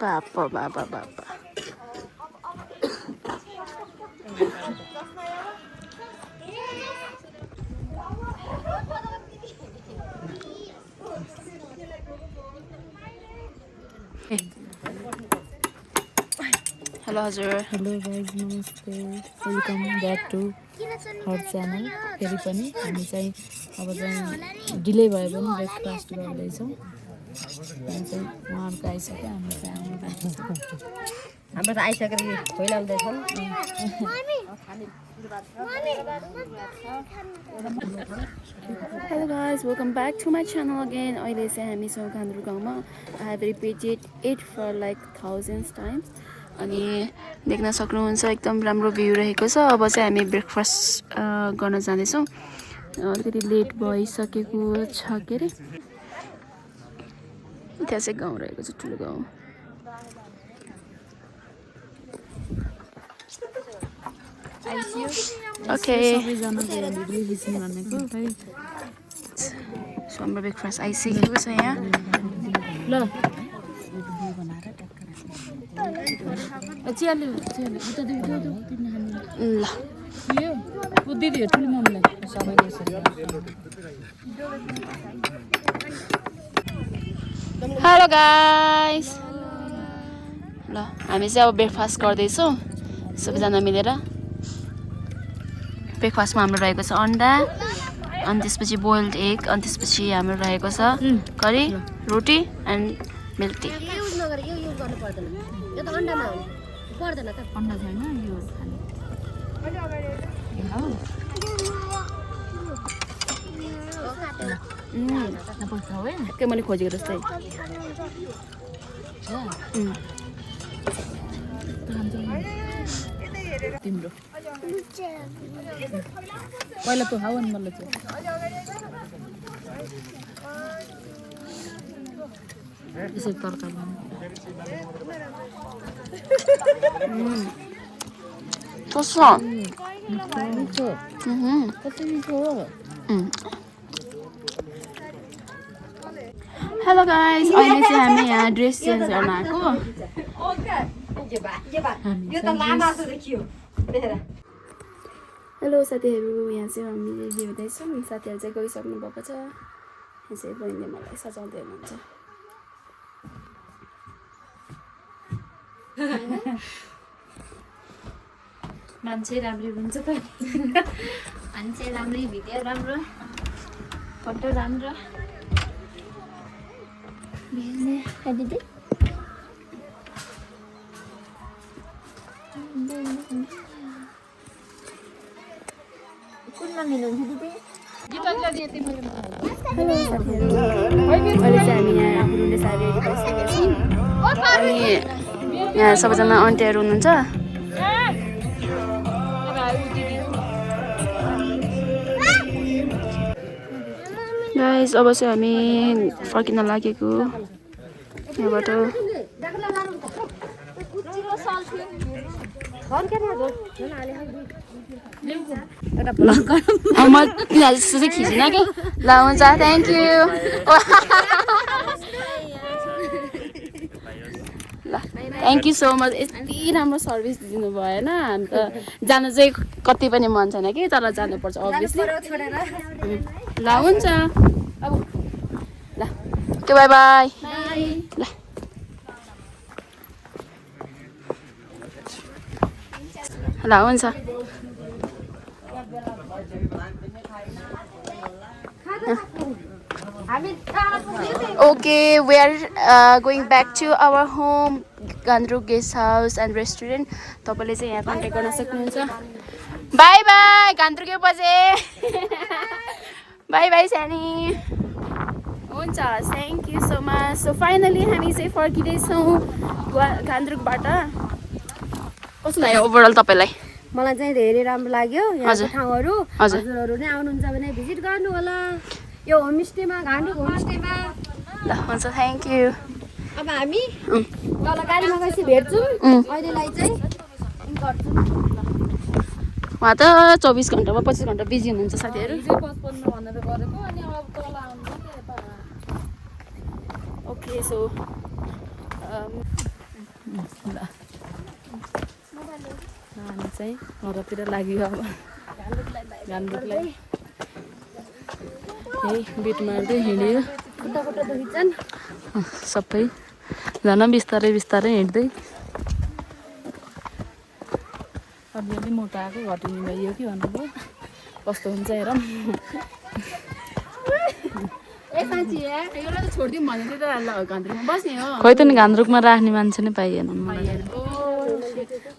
बाबा बाबा बाबा हेलो हजुर हेलो गाइज नमस्ते welcome back to her channel फेरि पनि हामी चाहिँ अब चाहिँ डिले भए पनि ब्रेकफास्ट गर्दैछौँ हामी चाहिँ उहाँहरूको आइसक्यो हामी चाहिँ आउनु बाँकी छ हाम्रो त आइसकेर खोइलाउँदैछौँ Hello guys, welcome back to my channel again. अहिले चाहिँ हामी छौँ गान्द्रुक गाउँमा. I have repeated it for like thousands times. अनि देख्न सक्नुहुन्छ एकदम राम्रो भ्यू रहेको छ. अब चाहिँ हामी ब्रेकफास्ट गर्न जाँदैछौँ. अलिकति लेट भइसकेको छ के अरे. त्यहाँ चाहिँ गाउँ रहेको छ, ठुलो गाउँ. Okay. So हाम्रो ब्रेकफास्ट आइसकेको छ यहाँ. ल चियाले उता ल यो दिदी ठुलो मम्मीलाई सबैले हेलो गाइस. ल हामी चाहिँ अब ब्रेकफास्ट गर्दैछौँ सबैजना मिलेर. ब्रेकफास्टमा हाम्रो रहेको छ अन्डा, अनि त्यसपछि बोइल्ड एग, अनि त्यसपछि हाम्रो रहेको छ curry, roti and milk tea. Use नगरे यो युज गर्नु पर्दैन यो त अन्डामा हो पर्दैन त अन्डा छैन यो के मैले खोजेको जस्तै. तिम्रो पहिला त खाऊ नि मलाई चाहिँ यसरी तरकारी कस्तो मिठो कति मिठो हो. हेलो गाइस, अहिले चाहिँ हामी यहाँ ड्रेस चेन्ज गर्न आएको. हेलो साथीहरू, यहाँ चाहिँ हामी रेडी हुँदैछौँ. साथीहरू चाहिँ गइसक्नु भएको छ. यहाँ चाहिँ बहिनीले मलाई सजाउँदै हुनुहुन्छ. मान्छे राम्रै हुन्छ त मान्छे राम्रै भिडियो राम्रो फोटो राम्रो दिदी कुनमा मिलाउँछ दिदी. हेलो साथीहरू, अहिले चाहिँ हामी यहाँ गुरुले साडी बसिरहेका छौँ. अनि यहाँ सबैजना आन्टीहरू हुनुहुन्छ. गाइस अब चाहिँ हामी फर्किन लागेको यहाँबाट. म यिनीहरू जस्तो चाहिँ खिच्दिनँ कि. ल हुन्छ, थ्याङ्क यू. ल थ्याङ्क यू सो मच. यति राम्रो सर्भिस दिनु भएन. हामी त जानु चाहिँ कति पनि मन छैन कि, तर जानुपर्छ अभियसली. ल हुन्छ अब ल ओके बाई बाई. ल ल हुन्छ. Okay, we are going back to our home, Gandruk Guest House and Restaurant. तपाईँले चाहिँ यहाँ कन्ट्याक्ट गर्न सक्नुहुन्छ. बाई बाई गान्द्रुक बजे. बाई बाई सानी. हुन्छ, thank you so much. So finally हामी चाहिँ फर्किँदैछौँ गान्द्रुकबाट. कस्तो लाग्यो ओभरअल तपाईँलाई? मलाई चाहिँ धेरै राम्रो लाग्यो यहाँको ठाउँहरू. हजुरहरू नै आउनुहुन्छ भने भिजिट गर्नु होला यो होमस्टेमा, गान्द्रुक होमस्टेमा. ल हुन्छ, थ्याङ्क यू. अब हामी तल गाडीमा गएपछि भेट्छौँ. अहिलेलाई चाहिँ गर्छौँ. उहाँ त 24 घन्टामा 25 घन्टा बिजी हुनुहुन्छ साथीहरू. 55 भनेर गरेको अनि अब तल आउनु ओके सो ल हामी चाहिँ घरतिर लाग्यो अब गान्तोकलाई यही बिट मार्दै हिँड्यो सबैजना बिस्तारै बिस्तारै हिँड्दै अलिअलि मोटा आएको घटिने भइयो कि भन्नुभयो कस्तो हुन्छ हेरौँ खोइ त नि घान्द्रुकमा राख्ने मान्छे नै पाइएन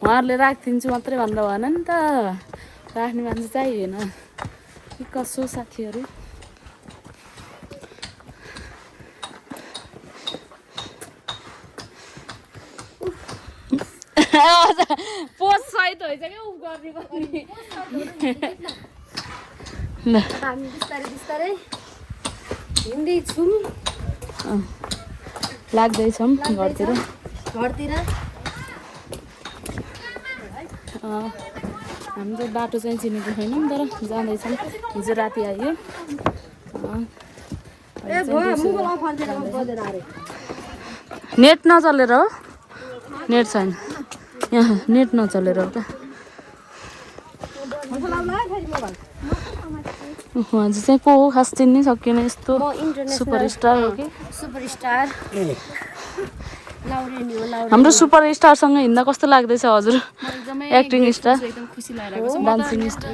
उहाँहरूले राखिदिन्छु मात्रै भनेर भएन नि त राख्ने मान्छे चाहिएन कि कसो साथीहरू पोस्ट सहित भइसक्यो उ गर्ने ल हामी बिस्तारै बिस्तारै हिँड्दैछौँ लाग्दैछौँ घरतिर हामी चाहिँ बाटो चाहिँ चिनेको छैनौँ तर जाँदैछौँ हिजो राति आयो नेट नचलेर हो नेट छैन यहाँ नेट नचलेर हो त उहाँ चाहिँ को हो खास चिन्नै सकिएन यस्तो सुपरस्टार हो कि सुपरस्टार लाउरेनी हो हाम्रो सुपरस्टारसँग हिँड्दा कस्तो लाग्दैछ हजुर एक्टिङ स्टार एकदम खुसी लागेको छ डान्सिङ स्टार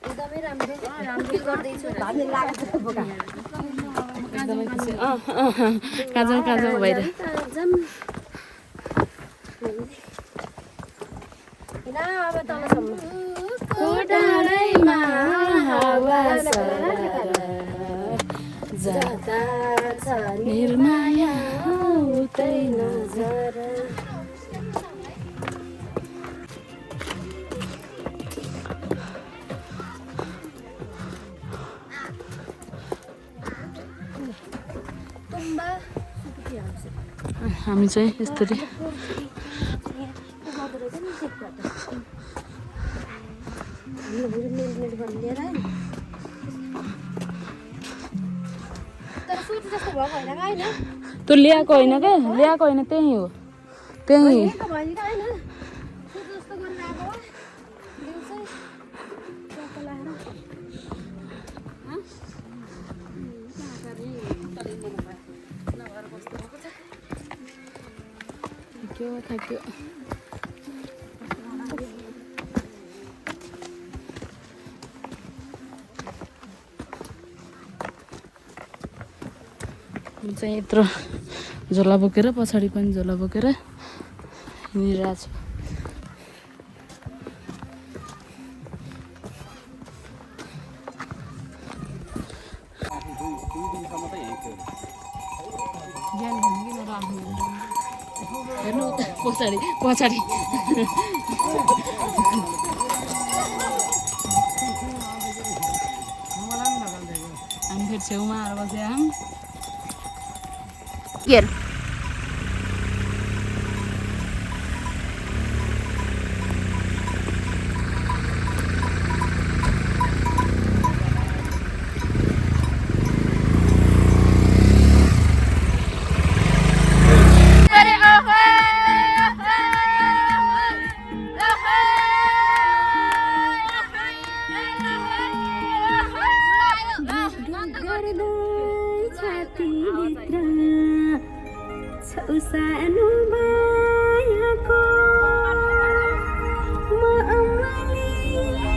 एकदमै राम्रो गर्दैछु एकदमै खुसी काजल काजल भइरहेको अब तलसम्म कोडारैमा हावा जाता छ निर्माया उतै नजर हामी चाहिँ यसरी त्यो ल्याएको होइन क्या ल्याएको होइन त्यही हो त्यही थाक्यो चाहिँ यत्रो झोला बोकेर पछाडि पनि झोला बोकेर हिँडिरहेको छु हेर्नु पछाडि पछाडि हामी फेरि छेउमा आएर बसेँ Here. सानो मायाको म अमली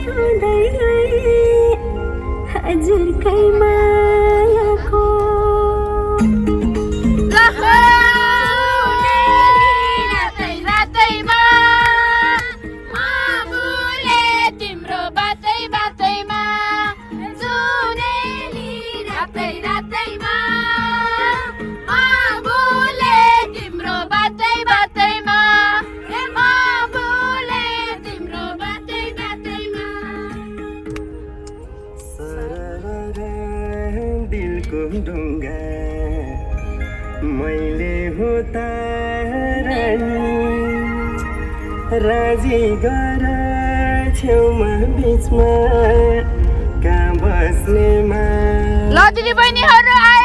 हुँदै गएँ हजुरकै मायाको रातै रातैमा म बोले तिम्रो बातै बातैमा जुनेली रातै रातैमा ढुङ्गा मैले होता राजी गर छेउमा बिचमा कहाँ बस्नेमा ल दिदी बहिनीहरू आयो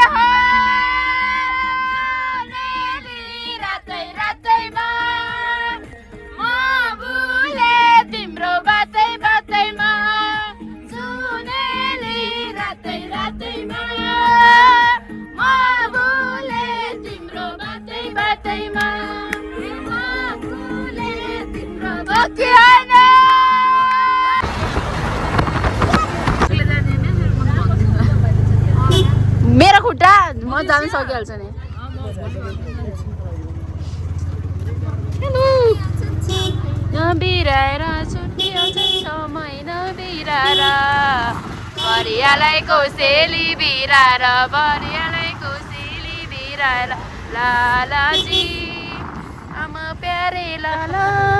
सकिएन मेरो खुट्टा म जान सकिहाल्छ नि बिराएर छुट्टियाउँछ समय नबिराएर बरियालाई कोसेली बिराएर बरियालाई कोसेली बिराएर लालाजी आमा प्यारे लाला